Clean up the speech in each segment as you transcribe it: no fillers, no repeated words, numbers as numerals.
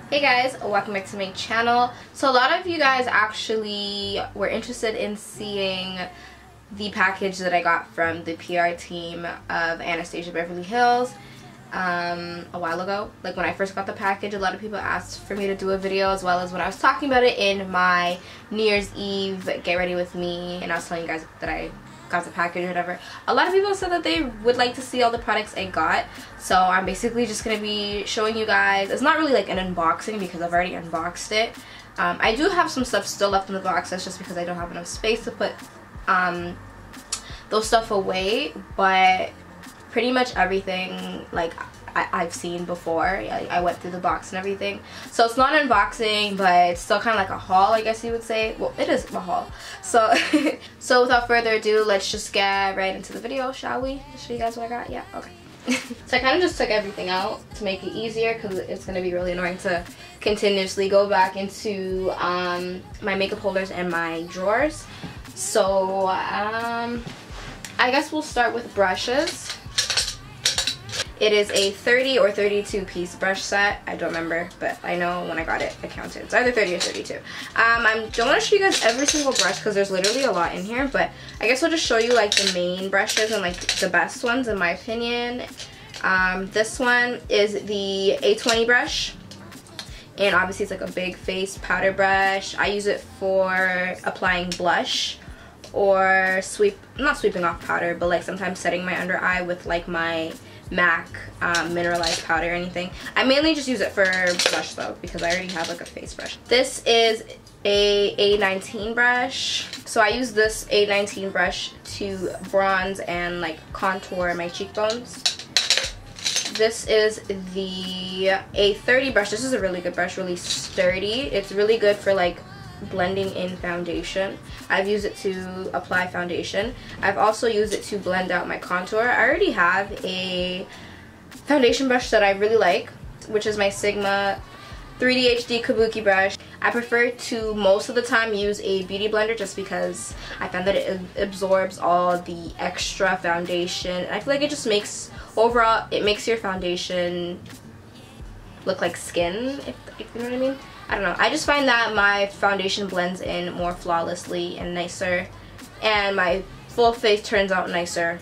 Hey guys, welcome back to my channel. So a lot of you guys actually were interested in seeing the package that I got from the PR team of Anastasia Beverly Hills a while ago. Like when I first got the package, a lot of people asked for me to do a video, as well as when I was talking about it in my New Year's Eve get ready with me, and I was telling you guys that I got the package or whatever. A lot of people said that they would like to see all the products I got, so I'm basically just going to be showing you guys. It's not really like an unboxing because I've already unboxed it. I do have some stuff still left in the box. That's just because I don't have enough space to put those stuff away, but pretty much everything like I've seen before. I went through the box and everything, so it's not an unboxing, but it's still kind of like a haul, I guess you would say. Well, it is a haul. So so without further ado, let's just get right into the video, shall we? Just show you guys what I got. Yeah, okay. So I kind of just took everything out to make it easier, because it's going to be really annoying to continuously go back into my makeup holders and my drawers. So I guess we'll start with brushes. It is a 30 or 32 piece brush set. I don't remember, but I know when I got it, I counted. It's either 30 or 32. I don't want to show you guys every single brush because there's literally a lot in here, but I guess I'll just show you like the main brushes and like the best ones in my opinion. This one is the A20 brush, and obviously it's like a big face powder brush. I use it for applying blush or not sweeping off powder, but like sometimes setting my under eye with like my MAC mineralized powder or anything. I mainly just use it for blush though, because I already have like a face brush. This is a A19 brush. So I use this A19 brush to bronze and like contour my cheekbones. This is the A30 brush. This is a really good brush, really sturdy. It's really good for like blending in foundation. I've used it to apply foundation. I've also used it to blend out my contour. I already have a foundation brush that I really like, which is my Sigma 3D HD Kabuki brush. I prefer to most of the time use a beauty blender just because I found that it absorbs all the extra foundation. I feel like it just makes, overall, it makes your foundation look like skin, if you know what I mean. I don't know. I just find that my foundation blends in more flawlessly and nicer, and my full face turns out nicer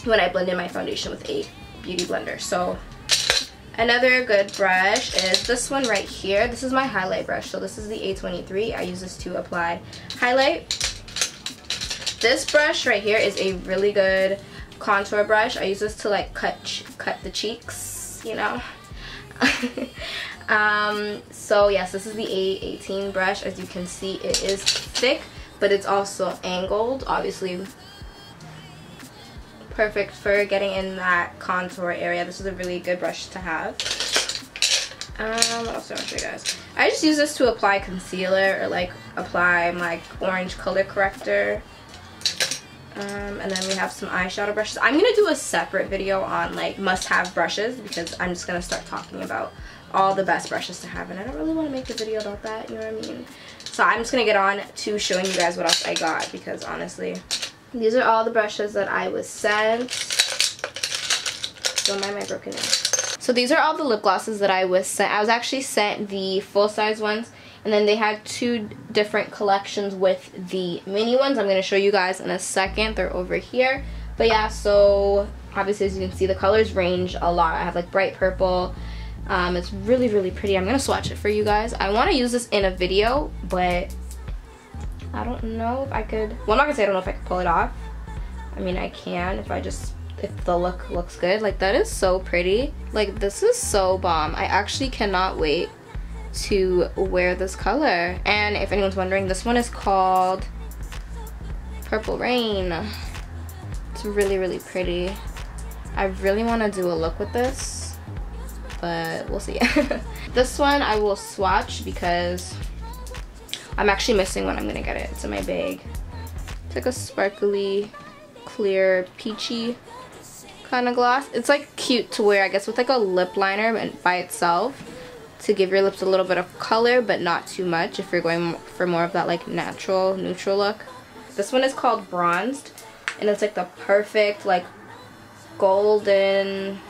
when I blend in my foundation with a beauty blender. So another good brush is this one right here. This is my highlight brush. So this is the A23. I use this to apply highlight. This brush right here is a really good contour brush. I use this to like cut the cheeks, you know. So yes, this is the A18 brush. As you can see, it is thick, but it's also angled, obviously perfect for getting in that contour area. This is a really good brush to have. What else do I want to show you guys? I just use this to apply concealer or like apply my orange color corrector. And then we have some eyeshadow brushes. I'm going to do a separate video on like must-have brushes, because I'm just going to start talking about all the best brushes to have, and I don't really want to make a video about that, you know what I mean? So I'm just going to get on to showing you guys what else I got, because honestly, these are all the brushes that I was sent. Don't mind my broken nail. So these are all the lip glosses that I was sent. I was actually sent the full-size ones, and then they had two different collections with the mini ones. I'm going to show you guys in a second. They're over here. But yeah, so obviously as you can see, the colors range a lot. I have like bright purple. It's really, really pretty. I'm going to swatch it for you guys. I want to use this in a video, but I don't know if I could. Well, I'm not going to say I don't know if I could pull it off. I mean, I can if the look looks good. Like, that is so pretty. Like, this is so bomb. I actually cannot wait to wear this color. And if anyone's wondering, this one is called Purple Rain. It's really, really pretty. I really want to do a look with this, but we'll see. This one I will swatch because I'm actually missing one. I'm gonna get it. It's in my bag. It's like a sparkly, clear, peachy kind of gloss. It's like cute to wear, I guess, with like a lip liner by itself, to give your lips a little bit of color, but not too much if you're going for more of that like natural, neutral look. This one is called Bronzed, and it's like the perfect like golden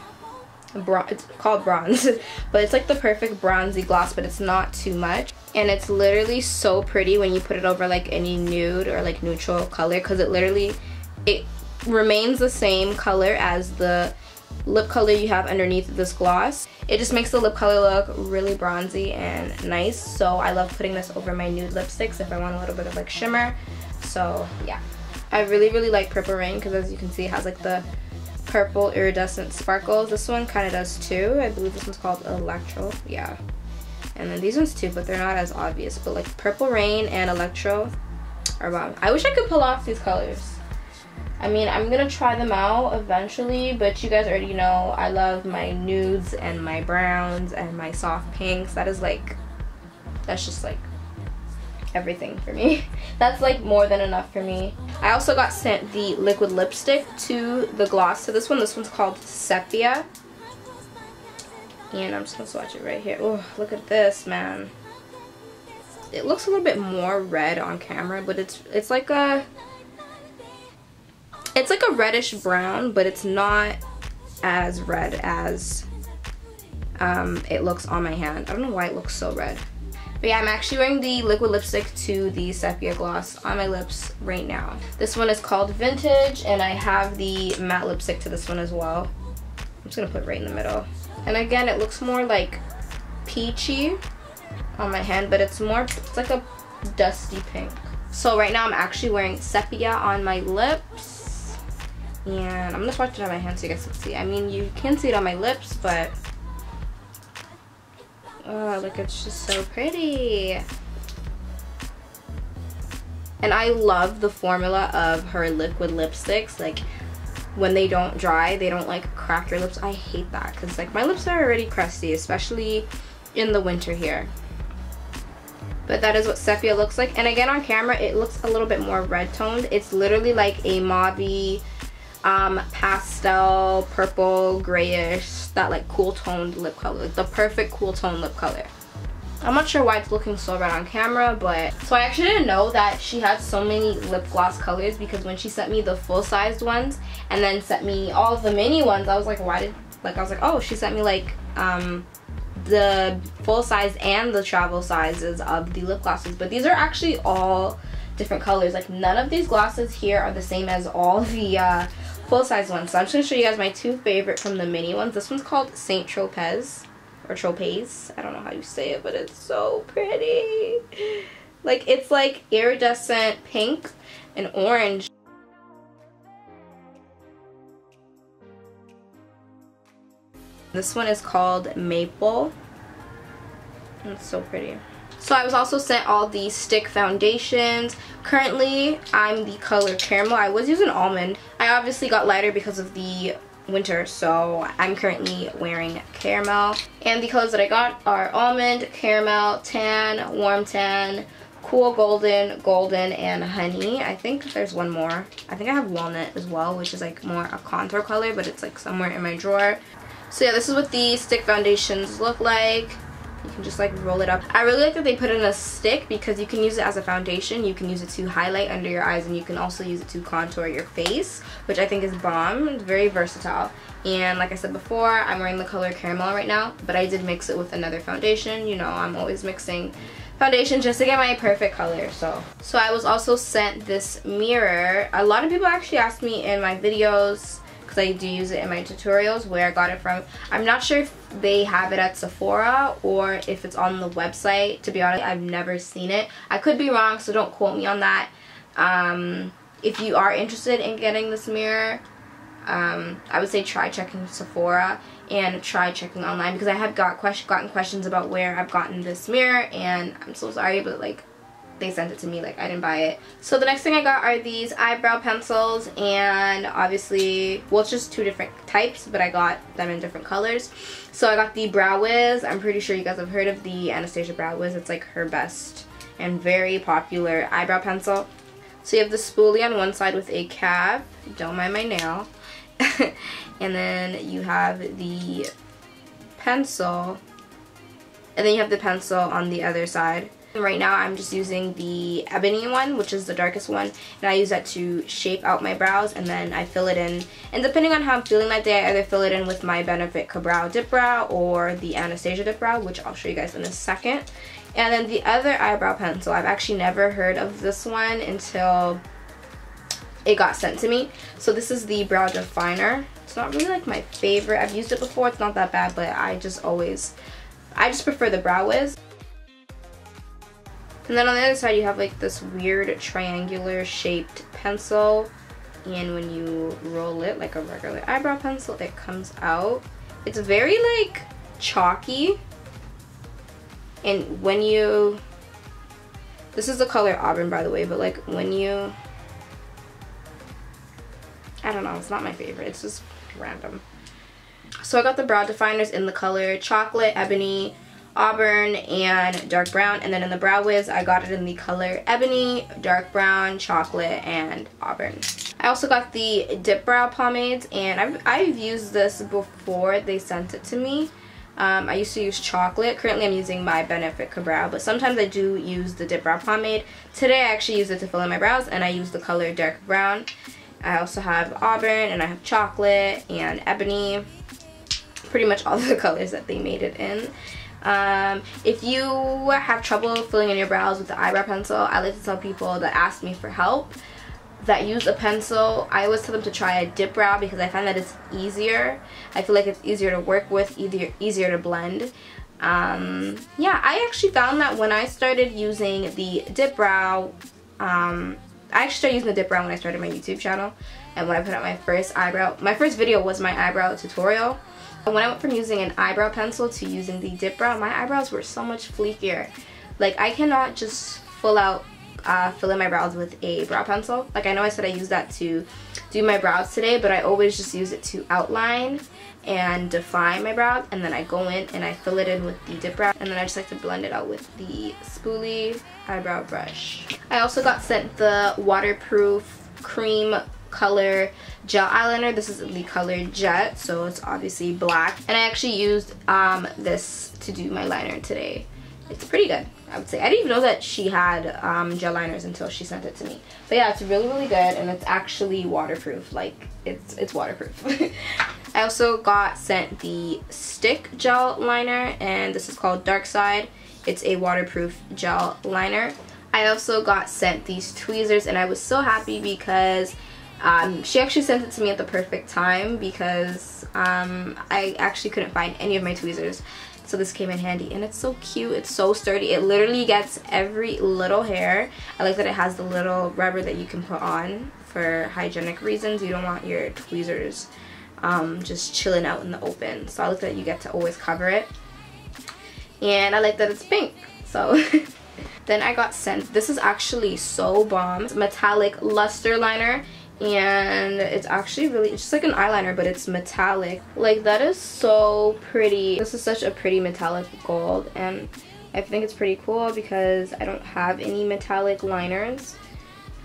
it's called bronze, but it's like the perfect bronzy gloss, but it's not too much. And it's literally so pretty when you put it over like any nude or like neutral color, because it remains the same color as the lip color you have underneath this gloss. It just makes the lip color look really bronzy and nice. So I love putting this over my nude lipsticks if I want a little bit of like shimmer. So yeah, I really like Purple Rain, because as you can see it has like the purple iridescent sparkles. This one kind of does too. I believe this one's called Electro. Yeah, and then these ones too, but they're not as obvious. But like Purple Rain and Electro are bomb. I wish I could pull off these colors. I mean, I'm gonna try them out eventually, but you guys already know I love my nudes and my browns and my soft pinks. That's just like everything for me. That's like more than enough for me. I also got sent the liquid lipstick to the gloss to this one. This one's called Sepia. And I'm just gonna swatch it right here. Oh, look at this, man. It looks a little bit more red on camera, but it's like a reddish brown, but it's not as red as it looks on my hand. I don't know why it looks so red. But yeah, I'm actually wearing the liquid lipstick to the Sepia gloss on my lips right now. This one is called Vintage, and I have the matte lipstick to this one as well. I'm just gonna put it right in the middle. And again, it looks more like peachy on my hand, but it's like a dusty pink. So right now I'm actually wearing Sepia on my lips, and I'm gonna swatch it on my hand so you guys can see. I mean, you can see it on my lips, but oh, look, it's just so pretty. And I love the formula of her liquid lipsticks. Like, when they don't dry, they don't like crack your lips. I hate that, because like my lips are already crusty, especially in the winter here. But that is what Sepia looks like. And again, on camera, it looks a little bit more red toned. It's literally like a mauve-y, pastel, purple, grayish, that like cool toned lip color. Like the perfect cool tone lip color. I'm not sure why it's looking so red on camera, but so I actually didn't know that she had so many lip gloss colors, because when she sent me the full-sized ones and then sent me all of the mini ones, I was like, oh, she sent me like the full size and the travel sizes of the lip glosses. But these are actually all different colors. Like, none of these glosses here are the same as all the full-size ones. So I'm just going to show you guys my two favorite from the mini ones. This one's called Saint Tropez, or Tropez. I don't know how you say it, but it's so pretty. Like, it's like iridescent pink and orange. This one is called Maple. It's so pretty. So I was also sent all these stick foundations. Currently, I'm the color Caramel. I was using Almond. I obviously got lighter because of the winter, so I'm currently wearing Caramel. And the colors that I got are Almond, Caramel, Tan, Warm Tan, Cool Golden, Golden, and Honey. I think there's one more. I think I have Walnut as well, which is like more a contour color, but it's like somewhere in my drawer. So yeah, this is what the stick foundations look like. You can just like roll it up. I really like that they put it in a stick, because you can use it as a foundation, you can use it to highlight under your eyes, and you can also use it to contour your face, which I think is bomb. It's very versatile. And like I said before, I'm wearing the color Caramel right now, but I did mix it with another foundation. You know, I'm always mixing foundation just to get my perfect color. So I was also sent this mirror. A lot of people actually asked me in my videos, because I do use it in my tutorials, where I got it from. I'm not sure if they have it at Sephora or if it's on the website. To be honest, I've never seen it. I could be wrong, so don't quote me on that. If you are interested in getting this mirror, I would say try checking Sephora and try checking online, because I have gotten questions about where I've gotten this mirror, and I'm so sorry, but like, they sent it to me, like I didn't buy it. So the next thing I got are these eyebrow pencils, and obviously, well, it's just two different types, but I got them in different colors. So I got the Brow Wiz. I'm pretty sure you guys have heard of the Anastasia Brow Wiz. It's like her best and very popular eyebrow pencil. So you have the spoolie on one side with a cap. Don't mind my nail. And then you have the pencil, and then you have the pencil on the other side. And right now I'm just using the ebony one, which is the darkest one, and I use that to shape out my brows, and then I fill it in. And depending on how I'm feeling that day, I either fill it in with my Benefit Brow Dip Brow or the Anastasia Dip Brow, which I'll show you guys in a second. And then the other eyebrow pencil, I've actually never heard of this one until it got sent to me. So this is the Brow Definer. It's not really like my favorite. I've used it before, it's not that bad, but I just prefer the Brow Wiz. And then on the other side you have like this weird triangular shaped pencil, and when you roll it like a regular eyebrow pencil, it comes out. It's very like chalky, and when you, this is the color Auburn by the way, but like when you, I don't know, it's not my favorite, it's just random. So I got the brow definers in the color Chocolate, Ebony, Auburn, and Dark Brown. And then in the Brow Wiz, I got it in the color Ebony, Dark Brown, Chocolate, and Auburn. I also got the Dip Brow Pomades, and I've used this before they sent it to me. I used to use Chocolate. Currently I'm using my Benefit Brow, but sometimes I do use the Dip Brow Pomade. Today I actually used it to fill in my brows, and I used the color Dark Brown. I also have Auburn, and I have Chocolate, and Ebony. Pretty much all the colors that they made it in. If you have trouble filling in your brows with the eyebrow pencil, I like to tell people that ask me for help that use a pencil, I always tell them to try a dip brow because I find that it's easier. I feel like it's easier to work with, easier to blend. Yeah, I actually found that when I started using the dip brow, I actually started using the dip brow when I started my YouTube channel, and when I put out my first video was my eyebrow tutorial. When I went from using an eyebrow pencil to using the dip brow, my eyebrows were so much fleekier. Like, I cannot just fill in my brows with a brow pencil. Like, I know I said I used that to do my brows today, but I always just use it to outline and define my brows, and then I go in and I fill it in with the dip brow, and then I just like to blend it out with the spoolie eyebrow brush. I also got sent the waterproof cream color gel eyeliner. This is in the color Jet, so it's obviously black, and I actually used this to do my liner today. It's pretty good, I would say. I didn't even know that she had gel liners until she sent it to me. But yeah, it's really, really good, and it's actually waterproof. Like, it's waterproof. I also got sent the stick gel liner, and this is called Dark Side. It's a waterproof gel liner. I also got sent these tweezers, and I was so happy because she actually sent it to me at the perfect time because I actually couldn't find any of my tweezers. So this came in handy, and it's so cute. It's so sturdy. It literally gets every little hair. I like that it has the little rubber that you can put on for hygienic reasons. You don't want your tweezers just chilling out in the open. So I like that you get to always cover it. And I like that it's pink. So then I got sent, this is actually so bomb, metallic luster liner. And it's actually really, it's just like an eyeliner, but it's metallic. Like, that is so pretty. This is such a pretty metallic gold, and I think it's pretty cool because I don't have any metallic liners.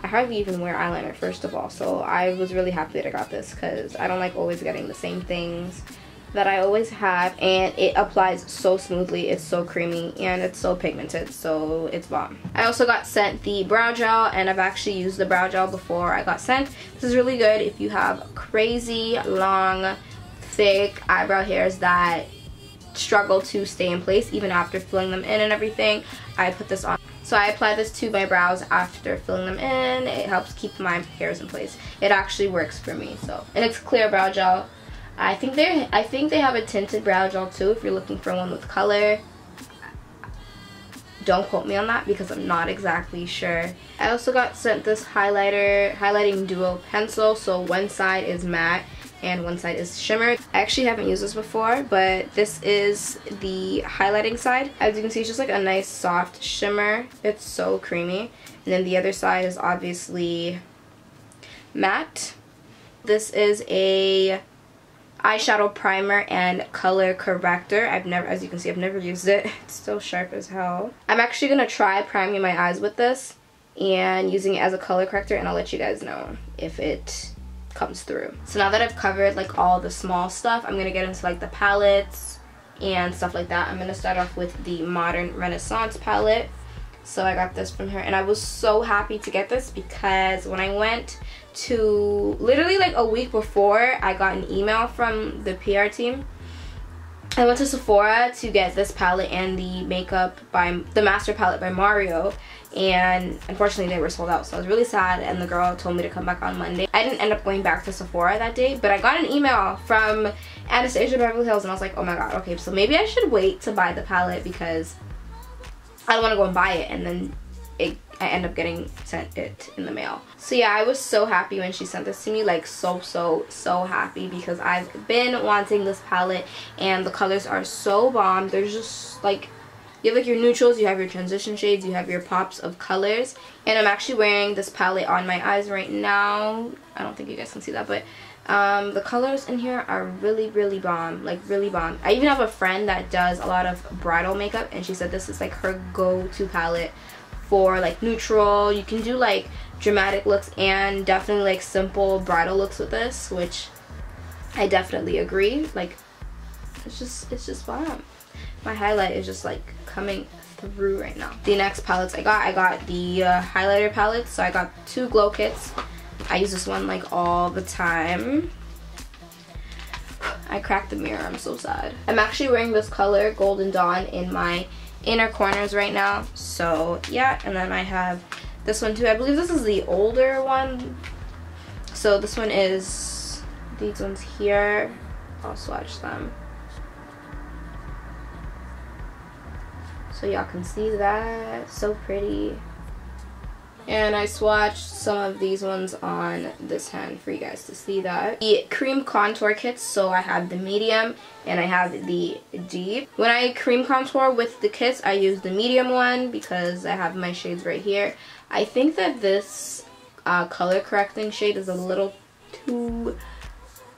I hardly even wear eyeliner, first of all, so I was really happy that I got this because I don't like always getting the same things that I always have, and it applies so smoothly. It's so creamy, and it's so pigmented, so it's bomb. I also got sent the brow gel, and I've actually used the brow gel before I got sent. This is really good if you have crazy long, thick eyebrow hairs that struggle to stay in place even after filling them in and everything. I put this on. So I apply this to my brows after filling them in. It helps keep my hairs in place. It actually works for me. So, and it's clear brow gel. I think they have a tinted brow gel too if you're looking for one with color. Don't quote me on that because I'm not exactly sure. I also got sent this highlighting duo pencil. So one side is matte and one side is shimmer. I actually haven't used this before, but this is the highlighting side. As you can see, it's just like a nice soft shimmer. It's so creamy. And then the other side is obviously matte. This is a eyeshadow primer and color corrector. As you can see, I've never used it. It's still sharp as hell. I'm actually gonna try priming my eyes with this and using it as a color corrector, and I'll let you guys know if it comes through. So now that I've covered like all the small stuff, I'm gonna get into like the palettes and stuff like that. I'm gonna start off with the Modern Renaissance palette. So I got this from her, and I was so happy to get this because when I went to, literally like a week before, I got an email from the PR team. I went to Sephora to get this palette and the the Master Palette by Mario, and unfortunately they were sold out, so I was really sad, and the girl told me to come back on Monday. I didn't end up going back to Sephora that day, but I got an email from Anastasia Beverly Hills, and I was like, oh my god, okay, so maybe I should wait to buy the palette because I don't want to go and buy it and then I end up getting sent it in the mail. So yeah, I was so happy when she sent this to me, like so happy, because I've been wanting this palette and the colors are so bomb. There's just like, you have like your neutrals, you have your transition shades, you have your pops of colors, and I'm actually wearing this palette on my eyes right now. I don't think you guys can see that, but the colors in here are really bomb, like really bomb. I even have a friend that does a lot of bridal makeup, and she said this is like her go-to palette for like neutral. You can do like dramatic looks and definitely like simple bridal looks with this, which I definitely agree. Like it's just bomb. My highlight is just like coming through right now. The next palettes I got the highlighter palettes. So I got 2 glow kits. I use this one like all the time. I cracked the mirror, I'm so sad. I'm actually wearing this color Golden Dawn in my inner corners right now, so yeah. And then I have this one too. I believe this is the older one, so this one is these ones here. I'll swatch them so y'all can see that. So pretty. And I swatched some of these ones on this hand for you guys to see that. The cream contour kits, so I have the medium and I have the deep. When I cream contour with the kits, I use the medium one because I have my shades right here. I think that this color correcting shade is a little too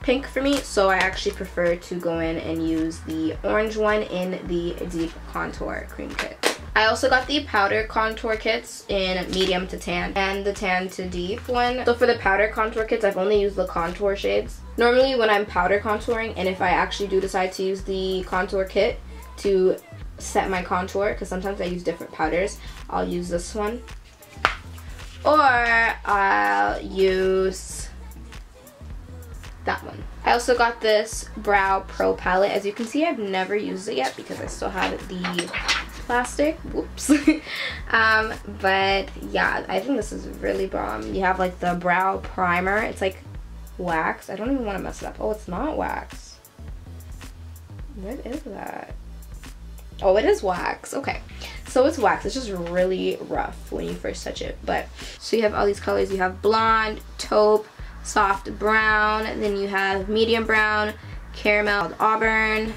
pink for me, so I actually prefer to go in and use the orange one in the deep contour cream kit. I also got the powder contour kits in medium to tan and the tan to deep one. So for the powder contour kits, I've only used the contour shades. Normally when I'm powder contouring, and if I actually do decide to use the contour kit to set my contour, because sometimes I use different powders, I'll use this one. Or I'll use that one. I also got this Brow Pro palette. As you can see, I've never used it yet because I still have the plastic. Whoops. But yeah, I think this is really bomb. You have like the brow primer. It's like wax. I don't even want to mess it up. Oh, it's not wax. What is that? Oh, it is wax. Okay, so it's wax. It's just really rough when you first touch it. But so you have all these colors. You have blonde, taupe, soft brown, and then you have medium brown, caramel, auburn,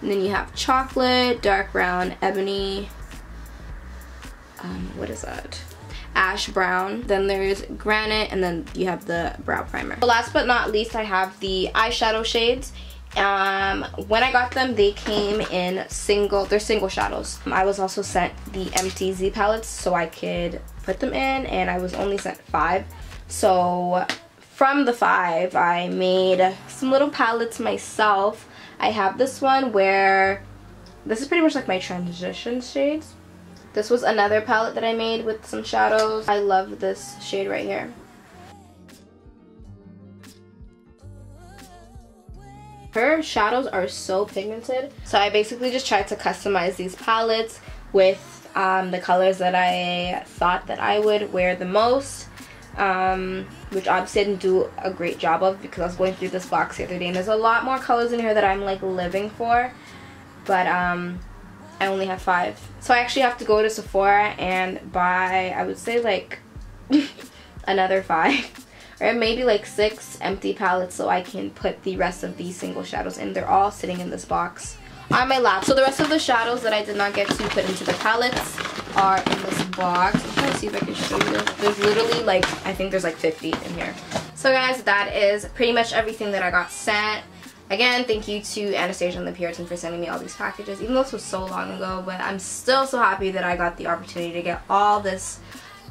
and then you have chocolate, dark brown, ebony, what is that? Ash brown. Then there's granite, and then you have the brow primer. So last but not least, I have the eyeshadow shades. When I got them, they came in they're single shadows. I was also sent the MTZ palettes so I could put them in, and I was only sent 5. So from the 5, I made some little palettes myself. I have this one where this is pretty much like my transition shades. This was another palette that I made with some shadows. I love this shade right here. Her shadows are so pigmented. So I basically just tried to customize these palettes with the colors that I thought that I would wear the most. Which obviously I didn't do a great job of because I was going through this box the other day and there's a lot more colors in here that I'm like living for, but I only have 5, so I actually have to go to Sephora and buy, I would say like another 5 or maybe like 6 empty palettes so I can put the rest of these single shadows in. They're all sitting in this box on my lap. So the rest of the shadows that I did not get to put into the palettes are in this box. I'm trying to see if I can show you this. There's literally like, I think there's like 50 in here. So guys, that is pretty much everything that I got sent. Again, thank you to Anastasia and the PR team for sending me all these packages, even though this was so long ago, but I'm still so happy that I got the opportunity to get all this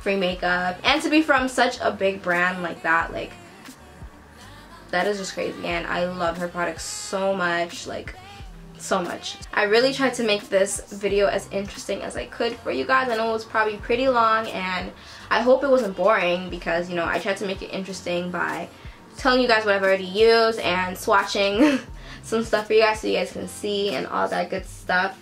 free makeup and to be from such a big brand like that. Like, that is just crazy, and I love her products so much. Like, so much. I really tried to make this video as interesting as I could for you guys. I know it was probably pretty long, and I hope it wasn't boring because, you know, I tried to make it interesting by telling you guys what I've already used and swatching some stuff for you guys so you guys can see and all that good stuff.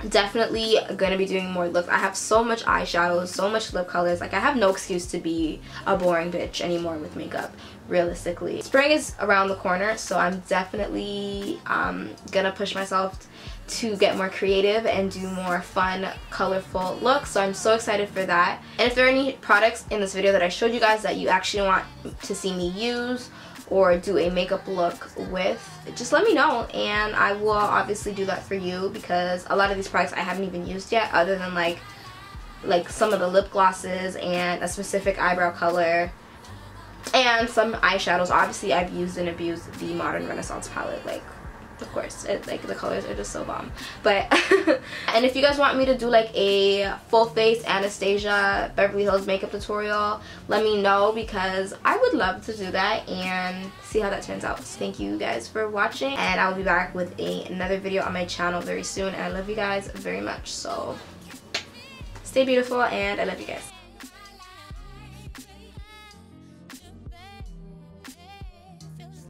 Definitely gonna be doing more looks. I have so much eyeshadows, so much lip colors. Like, I have no excuse to be a boring bitch anymore with makeup, realistically. Spring is around the corner, so I'm definitely gonna push myself to get more creative and do more fun, colorful looks. So I'm so excited for that. And if there are any products in this video that I showed you guys that you actually want to see me use or do a makeup look with, just let me know, and I will obviously do that for you, because a lot of these products I haven't even used yet, other than like some of the lip glosses and a specific eyebrow color and some eyeshadows. Obviously I've used and abused the Modern Renaissance palette, like, of course, like, the colors are just so bomb. But and if you guys want me to do like a full face Anastasia Beverly Hills makeup tutorial, let me know, because I would love to do that and see how that turns out. So thank you guys for watching, and I'll be back with another video on my channel very soon, and I love you guys very much. So stay beautiful, and I love you guys.